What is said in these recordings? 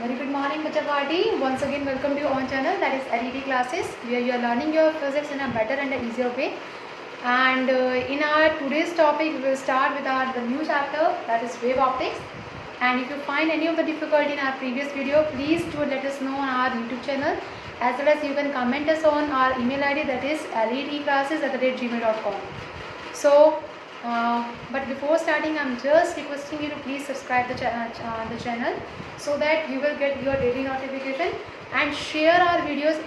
Very good morning, Bacha Party. Once again, welcome to your own channel, that is LED classes, where you are learning your physics in a better and a easier way. And in our today's topic, we will start with the new chapter, that is wave optics. And if you find any of the difficulty in our previous video, please do let us know on our YouTube channel, as well as you can comment us on our email ID, that is ledclasses@gmail.com. So but before starting, I'm just requesting you to please subscribe the channel so that you will get your daily notification, and share our videos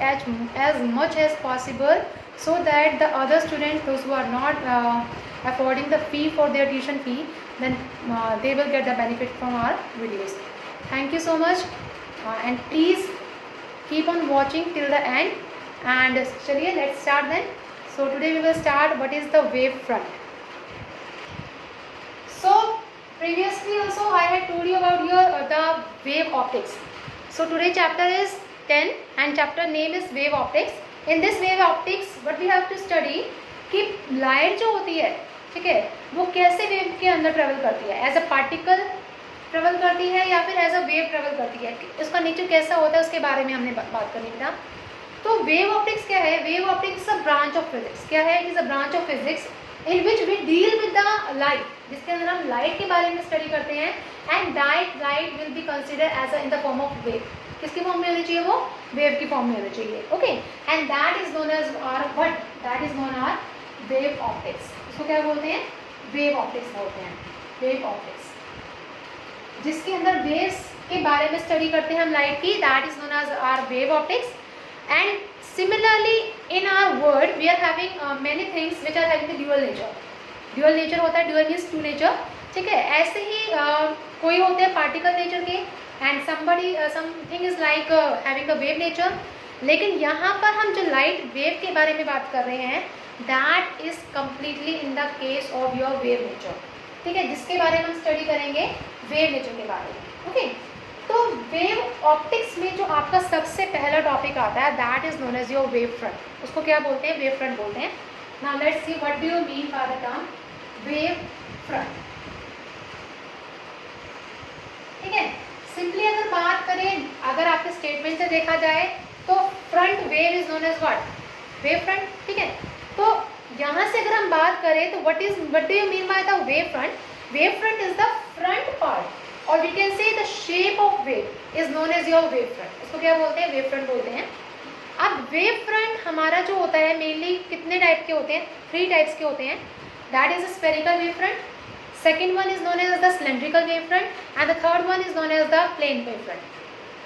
as much as possible, so that the other students, those who are not affording the fee for their tuition fee, then they will get the benefit from our videos. Thank you so much, and please keep on watching till the end. And chaliye, let's start then. So today we will start what is the wave front. So previously also I had told you about the wave optics. So today chapter is 10 and chapter name is wave optics. In this wave optics what we have to study कि light जो होती है, ठीक है, वो कैसे wave के अंदर ट्रेवल करती है, एज अ पार्टिकल ट्रेवल करती है या फिर एज अ वेव ट्रेवल करती है, इसका नेचर कैसा होता है उसके बारे में हमने बात करनी था. तो वेव ऑप्टिक्स क्या है? Wave optics a branch of physics. क्या है? It is a branch of physics in which we deal with the light, जिसके अंदर हम लाइट के बारे में स्टडी करते हैं. And light will be consider as in the form of wave. किसकी फॉर्म में होनी चाहिए? वो वेव की फॉर्म में होनी चाहिए. Okay, and that is known as our what? That is known our wave optics. इसको क्या बोलते हैं? वेव ऑप्टिक्स बोलते हैं. वेव ऑप्टिक्स, जिसके अंदर वेव्स के बारे में स्टडी करते हैं हम लाइट की, that is known as our wave optics. And similarly in our world we are having many things which are having the dual nature. Dual nature होता है, dual means two nature, ठीक है. ऐसे ही कोई होते हैं particle nature के, and something is like having the wave nature. लेकिन यहाँ पर हम जो light wave के बारे में बात कर रहे हैं, that is completely in the case of your wave nature, ठीक है, जिसके बारे में हम स्टडी करेंगे wave nature के बारे में. ओके, तो वेव ऑप्टिक्स में जो आपका सबसे पहला टॉपिक आता है, that is known as your wave front. उसको क्या बोलते हैं? वेव फ्रंट बोलते हैं. Now let's see what do you mean by the term wave front. ठीक है, सिंपली अगर बात करें, अगर आपके स्टेटमेंट से देखा जाए तो front wave is known as what? Wave front. ठीक है, तो यहाँ से अगर हम बात करें तो what do you mean by the wave front? Wave front is the front part, और we can say the shape of wave is known as your wave front. इसको क्या बोलते हैं? वेव फ्रंट बोलते हैं. अब वेव फ्रंट हमारा जो होता है मेनली कितने टाइप के होते हैं? 3 टाइप्स के होते हैं. That is a spherical wave front, second one is known as the cylindrical wave front, and the third one is known as the plane wave front.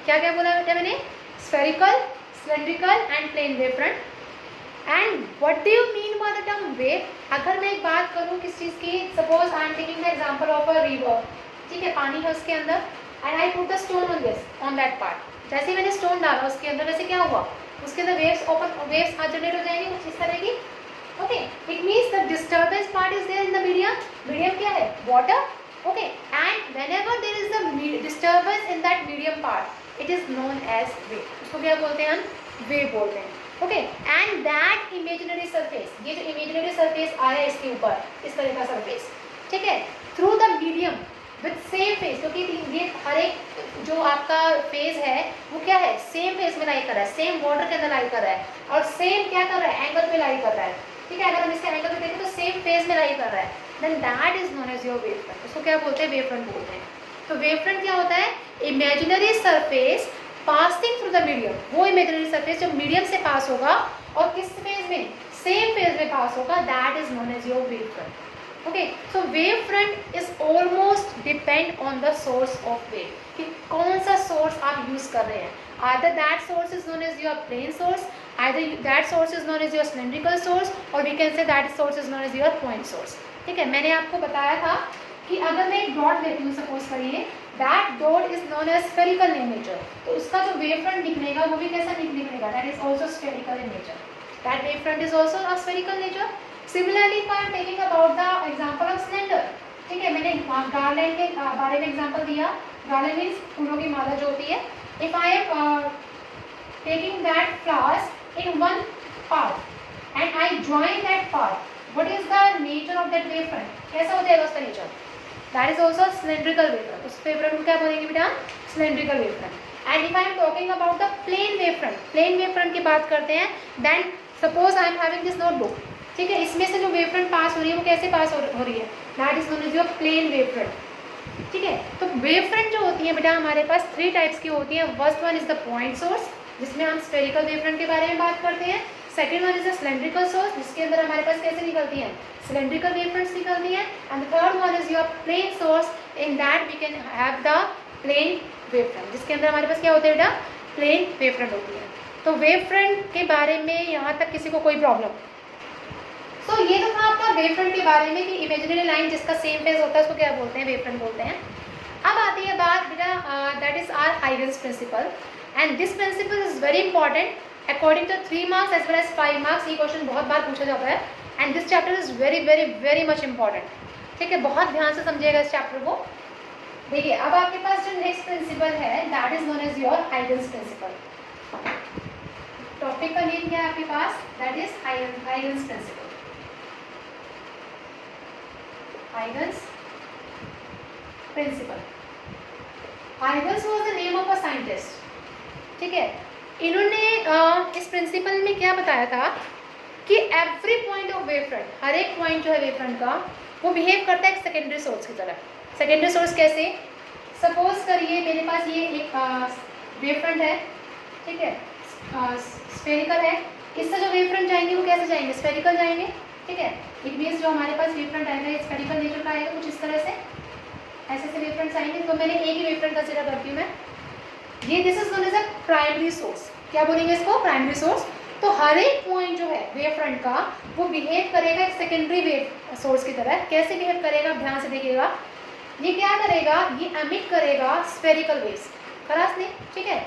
क्या क्या बोला बेटा मैंने? Spherical, cylindrical and plane wave front. And what do you mean by the term wave? अगर मैं एक बात करूँ किस चीज़ की, suppose I am taking the example of a river, ठीक है, पानी है उसके अंदर, and I put the stone on this on that part. जैसे ही मैंने स्टोन डाला उसके अंदर, वैसे क्या हुआ? उसके अंदर वेव्स जनरेट हो जाएंगे कुछ इस तरह की. Okay, it means the disturbance part is there in the medium. Medium क्या है? Water. Okay, and whenever there is the disturbance in that medium part, it is known as wave. उसको क्या बोलते हैं? हम वेव बोलते हैं. Okay, and that imaginary surface, ये जो इमेजिनरी सरफेस आया इसके ऊपर, इस तरह का सरफेस, ठीक है, through the medium with same face, क्योंकि ये हर एक जो आपका फेज है वो क्या है? सेम फेस में लाई कर रहा है, सेम बॉर्डर के अंदर लाई कर रहा है, और सेम क्या कर रहा है? एंगल पे लाई कर रहा है. ठीक है, अगर हम इसके एंगल पे देखें तो सेम फेज में लाई कर रहा है, then that is known as your wave front. उसको क्या बोलते हैं? वेव फ्रंट बोलते हैं. तो वेव फ्रंट क्या होता है? Imaginary surface passing through the medium. वो इमेजिनरी सरफेस जो मीडियम से पास होगा और किस फेज में? सेम फेज में पास होगा, that is known as your wave front. Okay, so wave front is almost depend on the source of wave, कि कौन सा सोर्स आप यूज कर रहे हैं. Either that source is known as your plane source, either that source is known as your cylindrical source, और we can say that source is known as your point source. ठीक है, मैंने आपको बताया था कि अगर मैं एक डॉट लेती हूँ, सपोज करिए, that dot is known as spherical in nature, तो उसका जो वेव फ्रंट निकलेगा वो भी कैसा निकलेगा? That is also spherical in nature. That wave front is also a spherical nature. Similarly, if I am taking about the example of cylinder, ठीक है, मैंने गार्लैंड के बारे में एग्जांपल दिया. गार्लैंड मीन्स फूलों की माला जो होती है. If I am taking that flowers in one part and I join that part, what is the nature of that wave front? कैसा हो जाएगा उसका nature? That is also cylindrical wave front. उस wave front को क्या बोलेंगे बेटा? Cylindrical wave front. And if I am talking about the plane wave front की बात करते हैं, then suppose I am having this notebook, ठीक है, इसमें से जो वेव फ्रंट पास हो रही है वो कैसे पास हो रही है, that is known as your plane wave front, ठीक है। तो वेव फ्रंट जो होती है बेटा हमारे पास 3 टाइप्स की होती है। First one is the point source, जिसमें हम स्फेरिकल वेव फ्रंट के बारे में बात करते हैं। Second one is the cylindrical source, जिसके अंदर हमारे पास कैसे निकलती हैं, सिलेंड्रिकल वेव फ्रंट्स निकलती हैं। And the third one is your plane source, in that we can have the plane wave front, जिसके अंदर हमारे पास क्या होता है बेटा, प्लेन वेव फ्रंट होती है। तो वेव फ्रंट के बारे में यहाँ तक किसी को कोई प्रॉब्लम? तो ये तो था आपका वेव फ्रंट के बारे में कि इमेजिनरी लाइन जिसका सेम फेज होता है उसको क्या बोलते हैं, वेव फ्रंट बोलते हैं। अब आती है बात बेटा, that is our Huygens principle, and this principle is very important according to 3 marks as well as 5 marks. ये क्वेश्चन बहुत बार पूछा जाता है and this chapter is very very very much important, ठीक है, बहुत ध्यान से समझिएगा इस चैप्टर को। देखिए अब आपके पास जो नेक्स्ट प्रिंसिपल है that is known as your Huygens principle. Topic का नेम क्या है आपके पास, that is Huygens principle. Huygens principle, Huygens was the name of a scientist, ठीक है। इन्होंने इस प्रिंसिपल में क्या बताया था कि every point of wave front, हर एक पॉइंट जो है वेव फ्रंट का वो बिहेव करता है एक सेकेंडरी सोर्स की तरह। सेकेंडरी सोर्स कैसे, सपोज करिए मेरे पास ये एक वेव फ्रंट है, ठीक है, स्फेरिकल है, इससे जो वेव फ्रंट जाएंगे वो कैसे जाएंगे, स्फेरिकल जाएंगे, ठीक है। इट मीन्स जो हमारे पास वेव फ्रंट आएगा स्फेरिकल नेचर का आएगा, कुछ इस तरह से ऐसे से वेव फ्रंट्स आएंगे। तो मैंने एक ही वेव फ्रंट कंसिडर करती हूँ मैं, ये this is known as a primary source, क्या बोलेंगे इसको, प्राइमरी सोर्स। तो हर एक पॉइंट जो है वेव फ्रंट का वो बिहेव करेगा एक सेकेंडरी वेव सोर्स की तरह। कैसे बिहेव करेगा, ध्यान से देखिएगा, ये क्या करेगा, ये एमिट करेगा स्फेरिकल वेव्स, खलास नहीं, ठीक है।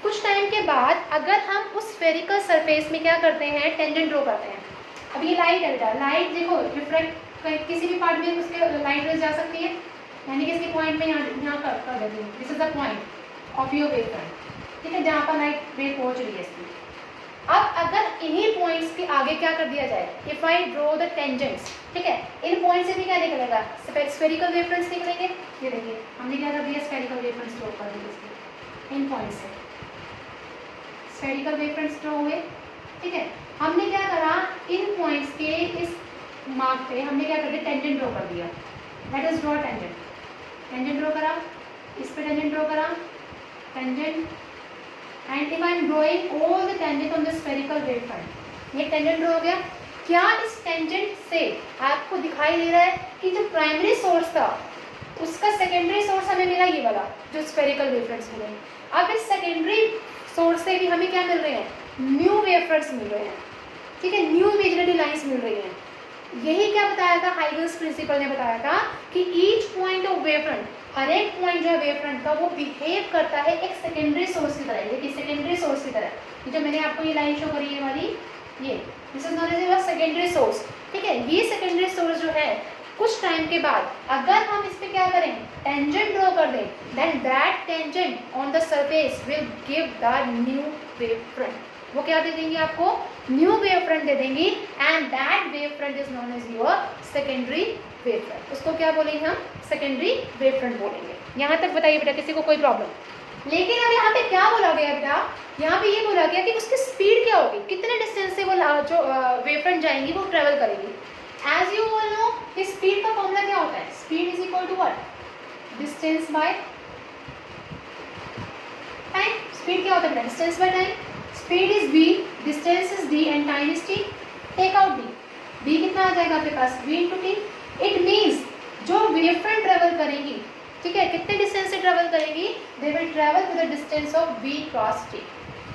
कुछ टाइम के बाद अगर हम उस स्फेरिकल सरफेस में क्या करते हैं, टेंजेंट ड्रॉ करते हैं। अब ये लाइट है बेटा, लाइट देखो रिफ्लेक्ट किसी भी पार्ट में उसके लाइट रेज जा सकती है, यानी कि इसके पॉइंट में यहाँ कर देती हूँ, this is the point of your wave front, ठीक है, जहाँ पर लाइट वेव पहुँच रही है इसकी। अब अगर इन्हीं पॉइंट्स के आगे क्या कर दिया जाए, if I draw the tangents, ठीक है, इन पॉइंट से भी क्या निकलेगा, स्फेरिकल वेव फ्रंट्स निकलेंगे। ये देखिए हमने क्या कर दिया, स्फेरिकल वेव फ्रंट्स ड्रॉ कर दिए इसके इन पॉइंट से, स्फेरिकल वेव फ्रंट्स ड्रॉ हुए, ठीक है। हमने क्या करा, इन पॉइंट्स के इस मार्क पे हमने क्या कर दिया, टेंजेंट ड्रॉ कर दिया, that is draw tangent, tangent draw करा, इस पे टेंजेंट ड्रॉ करा, tangent, and if I am drawing all the tangent on the spherical wave front, ये टेंजेंट ड्रॉ हो गया। क्या इस टेंजेंट से आपको दिखाई दे रहा है कि जो प्राइमरी सोर्स था उसका सेकेंडरी सोर्स हमें मिला, ये वाला जो स्फेरिकल वेव फ्रंट्स मिले। अब इस सेकेंडरी सोर्स से भी हमें क्या मिल रहे हैं, न्यू वेव फ्रंट्स मिल रहे हैं, ठीक है, न्यू इमेजिनरी लाइंस मिल रही हैं। यही क्या बताया था, हाइगन्स प्रिंसिपल ने बताया था कि each point of wave front, हर एक पॉइंट जो है वेव फ्रंट का वो बिहेव करता है एक सेकेंडरी सोर्स की तरह। ये सेकेंडरी सोर्स की तरह, ये जो मैंने आपको ये लाइन शो करी है वाली, ये this is known as secondary source, ठीक है। ये सेकेंडरी सोर्स जो है कुछ टाइम के बाद अगर हम इस पे क्या करें, टेंजेंट ड्रॉ कर दें, then that tangent on the surface will give the new wave front. वो क्या दे देंगी आपको, न्यू वेव फ्रंट दे देंगी, and that wave front is known as your secondary wave front. उसको क्या बोलेंगे हम, सेकेंडरी वेव फ्रंट बोलेंगे। यहाँ तक बताइए बेटा, किसी को कोई प्रॉब्लम? लेकिन अब यहाँ पे क्या बोला गया बेटा, यहाँ पे ये बोला गया कि उसकी स्पीड क्या होगी, कितने डिस्टेंस से वो जो वेव फ्रंट जाएंगी वो ट्रेवल करेगी। As you all know speed का फॉर्मूला क्या होता है, speed is equal to what, distance by time. Speed क्या होता है, distance by time. Speed is v, distance is d and time is t। Take out d, d कितना आ जाएगा आपके पास, v into T. It means जो wave front travel करेंगी, ठीक है, कितने डिस्टेंस से ट्रेवल करेंगी, they will travel with the distance of v cross t।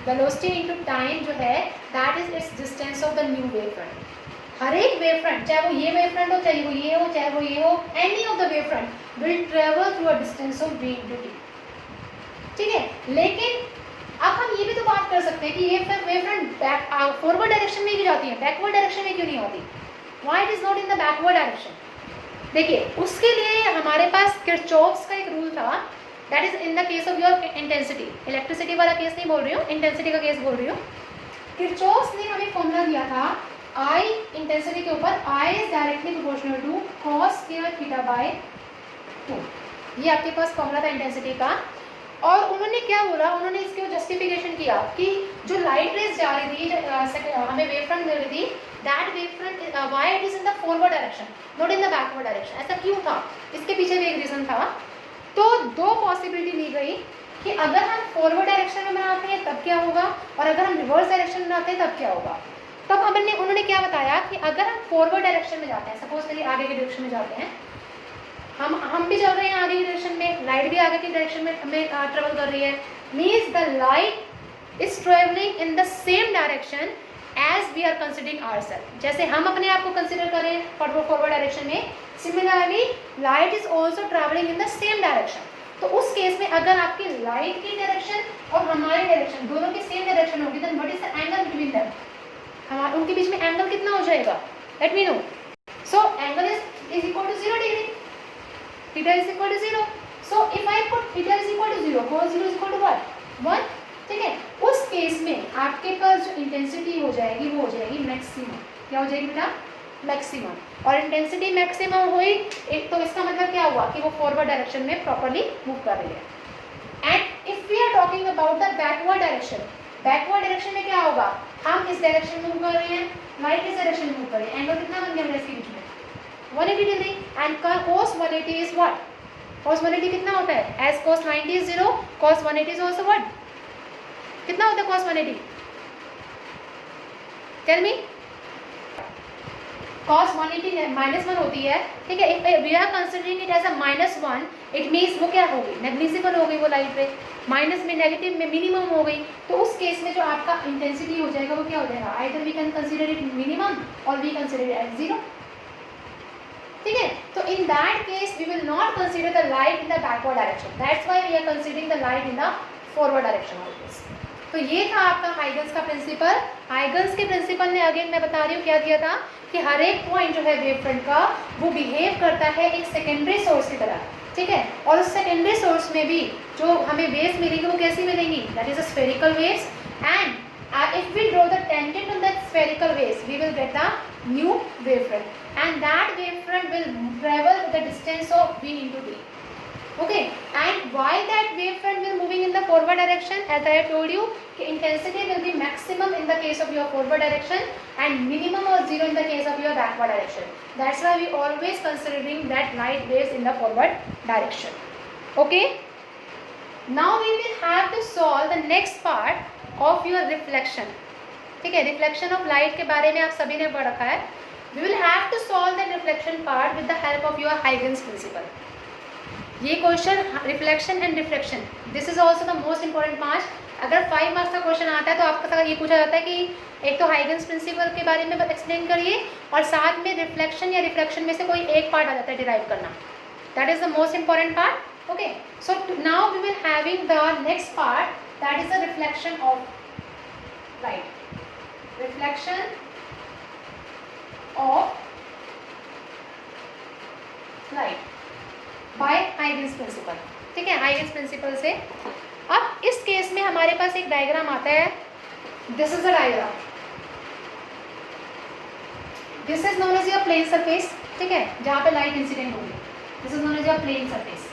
Velocity into time जो है that is its distance of the new wave front. हर एक वेव फ्रंट, चाहे वो ये वेव फ्रंट हो, चाहे वो ये हो, चाहे वो ये हो, any of the wave front will travel through a distance of v into T, ठीक है। लेकिन अब हम ये भी तो बात कर सकते हैं कि ये वेव फ्रंट फॉरवर्ड डायरेक्शन में क्यों जाती है, बैकवर्ड डायरेक्शन में क्यों नहीं होती, why it is not in the backward direction. देखिए उसके लिए हमारे पास किरचॉफ्स का एक रूल था, that is in the case of your intensity. Electricity वाला केस नहीं बोल रही हूँ, इंटेंसिटी का केस बोल रही हूँ। किरचॉफ्स ने हमें फॉर्मूला दिया था I इंटेंसिटी के ऊपर, I is directly proportional to cos square theta by 2। ये आपके पास फॉर्मूला था इंटेंसिटी का। और उन्होंने क्या बोला उन्होंने, इसके जस्टिफिकेशन किया कि जो लाइट रेज जा रही थी, हमें वेव फ्रंट मिल रही थी, that wave front why it is in the forward direction not in the backward direction. ऐसा क्यों था, इसके पीछे भी एक रीजन था। तो दो पॉसिबिलिटी ली गई कि अगर हम फॉरवर्ड डायरेक्शन में बनाते हैं तब क्या होगा, और अगर हम रिवर्स डायरेक्शन में बनाते हैं तब क्या होगा। तब उन्होंने क्या बताया कि अगर हम फॉरवर्ड डायरेक्शन में जाते हैं, सपोज करिए आगे के डायरेक्शन में जाते हैं, हम भी चल रहे हैं आगे की डायरेक्शन में, लाइट भी आगे की डायरेक्शन में ट्रेवल कर रही है, means the light is travelling in the same direction as we are considering ourselves. जैसे हम अपने आप को कंसिडर करें फॉरवर्ड डायरेक्शन में, similarly light is also travelling in the same direction. तो उस केस में अगर आपकी लाइट की डायरेक्शन और हमारी डायरेक्शन दोनों की सेम डायरेक्शन होगी, then what is the angle between them, हमारे उनके बीच में एंगल कितना हो जाएगा, let me know. So angle is equal to 0 degree, theta is equal to 0। So if I put theta is equal to 0, cos 0 is equal to what, 1, ठीक है। उस केस में आपके पास जो इंटेंसिटी हो जाएगी वो हो जाएगी मैक्सिमम। क्या हो जाएगी बेटा, मैक्सिमम। और इंटेंसिटी मैक्सिमम हुई एक, तो इसका मतलब क्या हुआ कि वो फॉरवर्ड डायरेक्शन में प्रॉपर्ली मूव कर रही है। And if we are talking about the backward direction, backward direction में क्या होगा, हम इस डायरेक्शन में मूव कर रहे हैं, लाइट इस डायरेक्शन में मूव कर रही है, एंगल कितना बन गया इसके बीच में, 180 degree. And cos 180 is what, cos 180 कितना होता है, as cos 90 is 0, cos 180 is also what, कितना होता है cos 180, टेल मी। cos 180 -1 होती है, ठीक है। If we are considering it as a -1, it means वो क्या होगी, नेग्लिजिबल हो गई वो लाइट रे, माइनस में नेगेटिव में मिनिमम हो गई। तो उस केस में जो आपका इंटेंसिटी हो जाएगा वो क्या हो जाएगा, either we can consider it minimum और वी कंसीडर इट एज 0, ठीक है। तो in that case we will not consider the light in the backward direction, that's why we are considering the light in the forward direction always. तो ये था आपका Huygens का principle. Huygens के principle ने अगेन मैं बता रही हूँ क्या दिया था कि हर एक पॉइंट जो है वेव फ्रंट का वो बिहेव करता है एक सेकेंडरी सोर्स की तरह, ठीक है। और उस सेकेंडरी सोर्स में भी जो हमें वेव्स मिलेंगी वो कैसी मिलेंगी, that is a spherical waves. And if we draw the tangent on that spherical waves we will get the new wave front and that wave front will travel with the distance of v into d. Okay, and while that wave front will moving in the forward direction, as I have told you, intensity will be maximum in the case of your forward direction and minimum or 0 in the case of your backward direction. That's why we always considering that light waves in the forward direction. Okay, now we will have to solve the next part of your reflection. ठीक है, reflection of light के बारे में आप सभी ने पढ़ रखा है। We will have to solve the reflection part with the help of your Huygens principle. ये question reflection and reflection, this is also the most important part. अगर 5 मार्क्स का क्वेश्चन आता है तो आपका साथ ये पूछा जाता है कि एक तो हाइगन्स प्रिंसिपल के बारे में एक्सप्लेन करिए और साथ में रिफ्लेक्शन या रिफ्लेक्शन में से कोई एक पार्ट आ जाता है डिराइव करना, that is the most important part. Okay, so now we will having the next part, that is the reflection of light, reflection of light by Huygens principle, ठीक है। हाइगन्स प्रिंसिपल से अब इस case में हमारे पास एक diagram आता है, this is a diagram, this is known as your plane surface, ठीक है, जहाँ पे लाइट इंसिडेंट होगी, this is known as your plane surface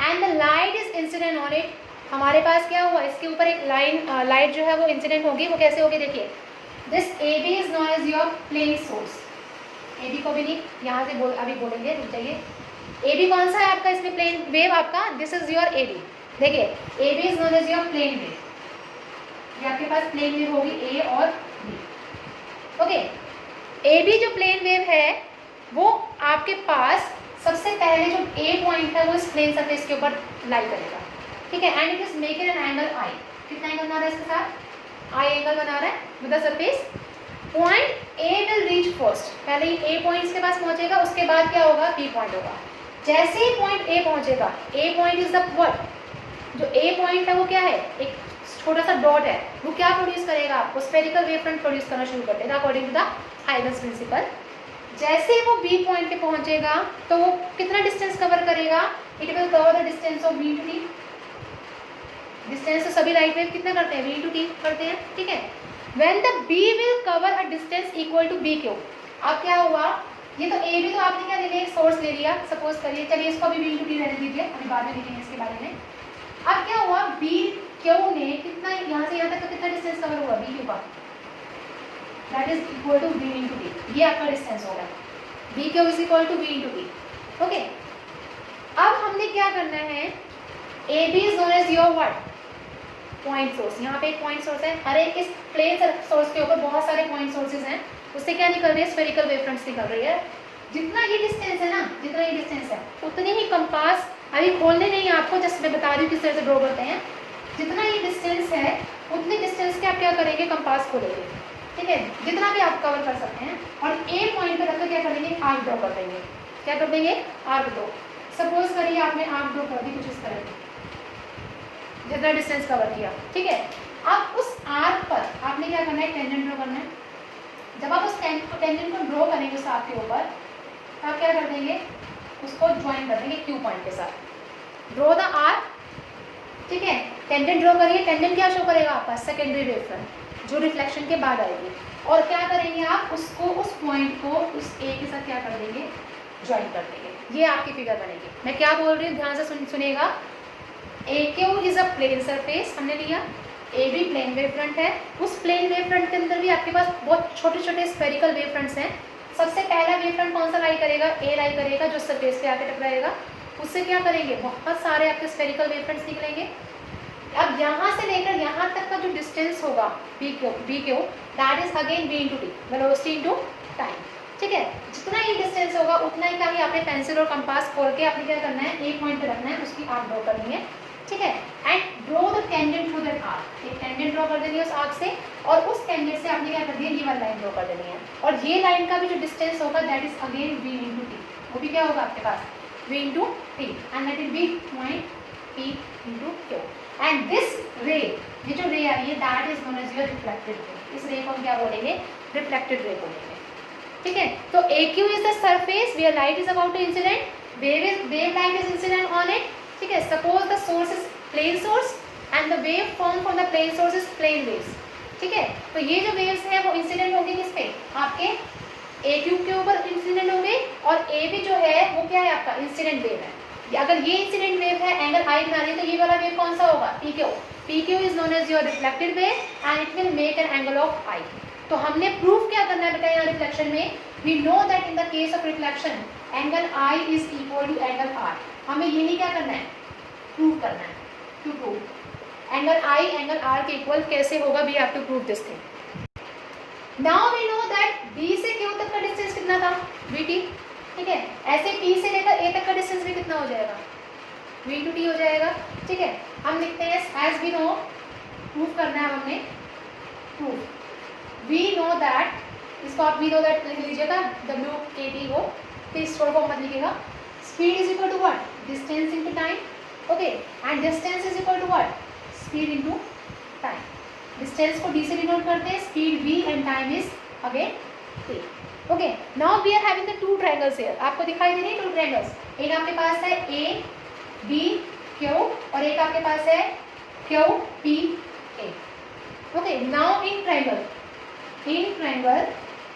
and the light is incident on it. हमारे पास क्या हुआ, इसके ऊपर एक लाइट जो है वो इंसिडेंट होगी, वो कैसे होगी देखिए, this A B is known as your plane source, A B को भी नहीं यहाँ से अभी बोलेंगे, रुक जाइए। ए बी कौन सा है आपका इसमें प्लेन वेव आपका, this is your A B, देखिए A B is known as your plane wave, ये आपके पास प्लेन वेव होगी ए और बी। ओके, ए बी जो प्लेन वेव है वो आपके पास सबसे पहले जो ए पॉइंट है वो इस प्लेन सरफेस के ऊपर लाई करेगा, ठीक है, and it is making an angle I. कितना एंगल बना रहा है इसके साथ, आई एंगल बना रहा है with the surface. Point A will reach first, पहले ही ए पॉइंट इसके पास पहुंचेगा, उसके बाद क्या होगा, बी पॉइंट होगा। जैसे ही पॉइंट ए पहुंचेगा, ए पॉइंट इज द व्हाट, जो ए पॉइंट है वो क्या है, एक छोटा सा डॉट है, वो क्या प्रोड्यूस करेगा, आपको स्फेरिकल वेव फ्रंट प्रोड्यूस करना शुरू कर देगा according to the Huygens principle. जैसे ही वो बी पॉइंट पे पहुंचेगा तो वो कितना डिस्टेंस कवर करेगा, it will cover the distance of B to T. Distance तो सभी लाइट वेव कितना करते हैं, बी टू टी करते हैं, ठीक है। When the B will cover a distance equal to B Q, अब क्या हुआ, ये तो ए भी तो आपने क्या ले लिया, एक सोर्स ले लिया, सपोज करिए, चलिए इसको भी बी टू टी रहने दीजिए, अभी बाद में देखेंगे इसके बारे में। अब क्या कितना डिस्टेंस कवर हुआ बी क्यू का, that is equal to B into T, ये आपका डिस्टेंस होगा, B Q is equal to B into T. Okay, अब हमने क्या करना है, A B is known as your what point source. यहाँ पे एक पॉइंट सोर्स है, हर एक इस प्लेन सोर्स के ऊपर बहुत सारे पॉइंट सोर्सेज हैं, उससे क्या निकल रही है, स्फेरिकल वेव फ्रंट्स निकल रही है। जितना ये डिस्टेंस है ना, जितना ये डिस्टेंस है उतनी ही कंपास, अभी खोलने नहीं है आपको, जस्ट मैं बता रही हूँ किस तरह से ड्रॉ करते हैं। जितना ये डिस्टेंस है उतने डिस्टेंस के आप क्या करेंगे, कंपास खोलेंगे, ठीक है, जितना भी आप कवर कर सकते हैं, और ए पॉइंट पर रखकर क्या करेंगे, आर्क ड्रॉ कर देंगे। क्या कर देंगे, आर्क ड्रॉ। सपोज करिए आपने आर्क ड्रॉ कर दी कुछ इस तरह से, जितना डिस्टेंस कवर किया, ठीक है। अब उस आर्क पर आपने क्या करना है, टेंजेंट ड्रॉ करना है। जब आप उस टेंजेंट को ड्रॉ करेंगे उस आर्क के ऊपर, तो आप क्या कर देंगे, उसको ज्वाइन कर देंगे क्यू पॉइंट के साथ। ड्रॉ द आर्क, ठीक है, टेंजेंट ड्रॉ करिए। टेंजेंट क्या शो करेगा आपका, सेकेंडरी वेव फ्रंट, जो रिफ्लेक्शन के बाद आएगी। और क्या करेंगे आप, उसको उस पॉइंट को उस ए के साथ क्या कर देंगे, ज्वाइन कर देंगे। ये आपकी फिगर बनेगी। मैं क्या बोल रही हूँ, ध्यान से सुनिएगा। A Q is a plane surface हमने लिया, A B plane wave front है। उस प्लेन वेव फ्रंट के अंदर भी आपके पास बहुत छोटे छोटे स्फेरिकल वेव फ्रंट्स हैं। सबसे पहला वेव फ्रंट कौन सा लाई करेगा, ए लाई करेगा, जो सरफेस पे आके टकराएगा। उससे क्या करेंगे, बहुत सारे आपके स्फेरिकल वेव फ्रंट्स निकलेंगे। अब यहाँ से लेकर यहाँ तक का जो डिस्टेंस होगा B Q that is again V into T, velocity into time, ठीक है। जितना ही डिस्टेंस होगा उतना ही का ही आपने पेंसिल और कंपास खोल के आपने क्या करना है, एक पॉइंट पे रखना है, उसकी आर्क ड्रॉ करनी है, ठीक है। And draw the tangent through that arc, एक टेंजेंट ड्रॉ कर देनी है उस आर्क से, और उस टेंजेंट से आपने क्या कर दिया, ये वाली लाइन ड्रॉ कर देनी है। और ये लाइन का भी जो डिस्टेंस होगा that is again V into T, वो भी क्या होगा आपके पास, V into T, and that is B point P into Q. And this ray, ये जो रे आ रही है that is known as your reflected ray. इस रे को हम क्या बोलेंगे, रिफ्लेक्टेड रे बोलेंगे, ठीक है। तो A Q is the surface where light is about to incident, wave light is incident on it, ठीक है। Suppose the source is plane source and the wave form from the plane source is plane waves, ठीक है। तो ये जो waves हैं वो incident होंगे किस पे, आपके ए क्यू के ऊपर इंसिडेंट होंगे, और ए भी जो है वो क्या है आपका इंसिडेंट वेव है। अगर ये इंसिडेंट वेव है, एंगल आई बना रही है, तो ये वाला वेव कौन सा होगा, P Q. P Q is known as your reflected wave and it will make an angle of I. तो हमने प्रूफ क्या करना है बेटा, यहाँ रिफ्लेक्शन में we know that in the case of reflection angle I is equal to angle R. हमें यही क्या करना है, प्रूव करना है। To prove angle I angle R के इक्वल कैसे होगा, we have to prove this thing. Now we know that B से क्यू तक का डिस्टेंस कितना था, वी टी, ठीक है। ऐसे पी से लेकर ए तक का डिस्टेंस भी कितना हो जाएगा, वी इंटू टी हो जाएगा, ठीक है। हम लिखते हैं एज वी नो, प्रूव करना है हमने, प्रूव वी नो दैट, इसको आप वी नो दैट लिख लीजिएगा, डब्ल्यू के टी हो, फिर शॉर्ट फॉर्म मत लिखिएगा। Speed is equal to what, distance into time, okay. And distance is equal to what, speed into time. Distance को डी से डिनोट करते हैं, speed V and time is again T, okay. Now we are having the two triangles here, आपको दिखाई दे रही है two triangles, एक आपके पास है ए बी क्यू और एक आपके पास है Q P A, okay. Now in triangle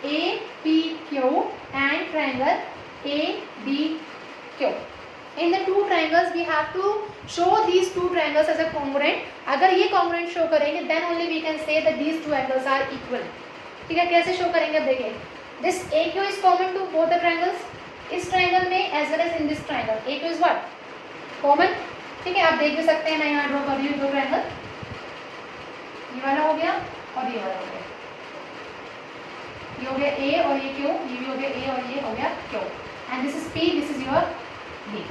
A P Q and triangle A B Q, in the two triangles we have to show these two triangles as a congruent. अगर ये congruent show करेंगे then only we can say that these two angles are equal, ठीक है। कैसे show करेंगे, अब देखिए, this AQ is common to both the triangles, इस triangle में as well as in this triangle AQ is what, common, ठीक है। आप देख भी सकते हैं, मैं यहाँ ड्रॉ कर रही हूँ दो ट्रायंगल, ये वाला हो गया और ये वाला हो गया, ये हो गया A और ये Q, ये भी हो गया A और ये हो गया Q, and this is P, this is your B.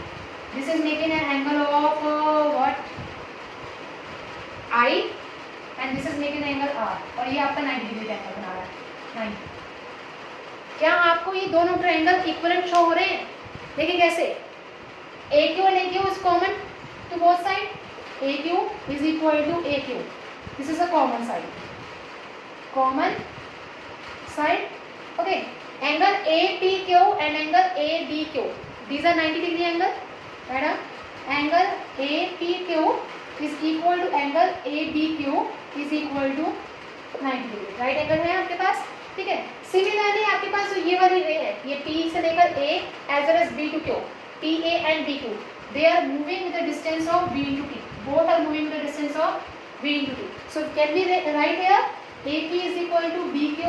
This is making an angle of what, I, and this is making an angle R, और ये आपका 90 डिग्री का एंगल बना रहा है 90। क्या आपको ये दोनों ट्रायंगल इक्विवेलेंट शो हो रहे हैं, देखिए कैसे, AQ and AQ is common to both side, AQ is equal to AQ, this is a common side, okay. Angle APQ and angle ADQ, these are 90 degree angle, madam. Angle APQ is equal to angle ADQ is equal to 90 degree, right angle है आपके पास, ठीक है। Similarly आपके पास जो ये वाली रे है, ये P से लेकर A as well as B to Q, PA and BQ, they are moving with the distance of V into T, both are moving with the distance of V into T. So can we write here AP is equal to BQ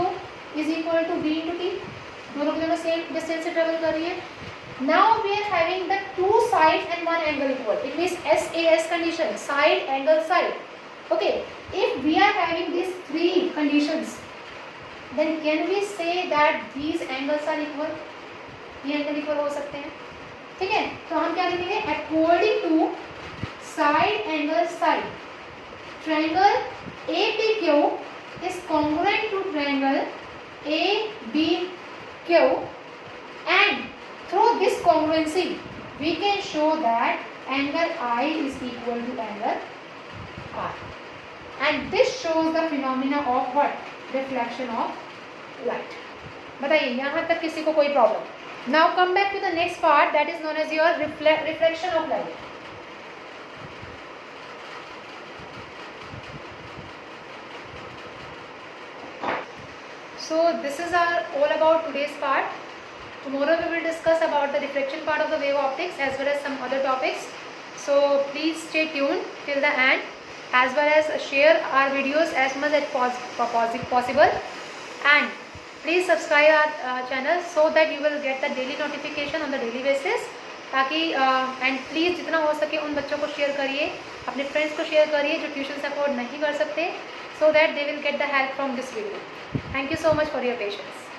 is equal to V into T. दोनों के दोनों same distance से travel कर रही है. Now we are having the two sides and one angle equal. It means SAS condition, side, angle, side. Okay, if we are having these three conditions, then can we say that these angles are equal? ये angle equal हो सकते हैं. ठीक है, तो हम क्या लिखेंगे? According to side angle side, triangle APQ is congruent to triangle ABQ, and through this congruency we can show that angle I is equal to angle R, and this shows the phenomena of what? Reflection of light. बताइए यहाँ तक किसी को कोई problem? Now come back to the next part, that is known as your reflection of light. So this is all about today's part. Tomorrow we will discuss about the reflection part of the wave optics as well as some other topics. So please stay tuned till the end, as well as share our videos as much as possible, and please subscribe our channel so that you will get the daily notification on the daily basis. ताकि and please जितना हो सके उन बच्चों को share करिए, अपने friends को शेयर करिए जो ट्यूशन से अफोर्ड नहीं कर सकते, so that they will get the help from this video. Thank you so much for your patience.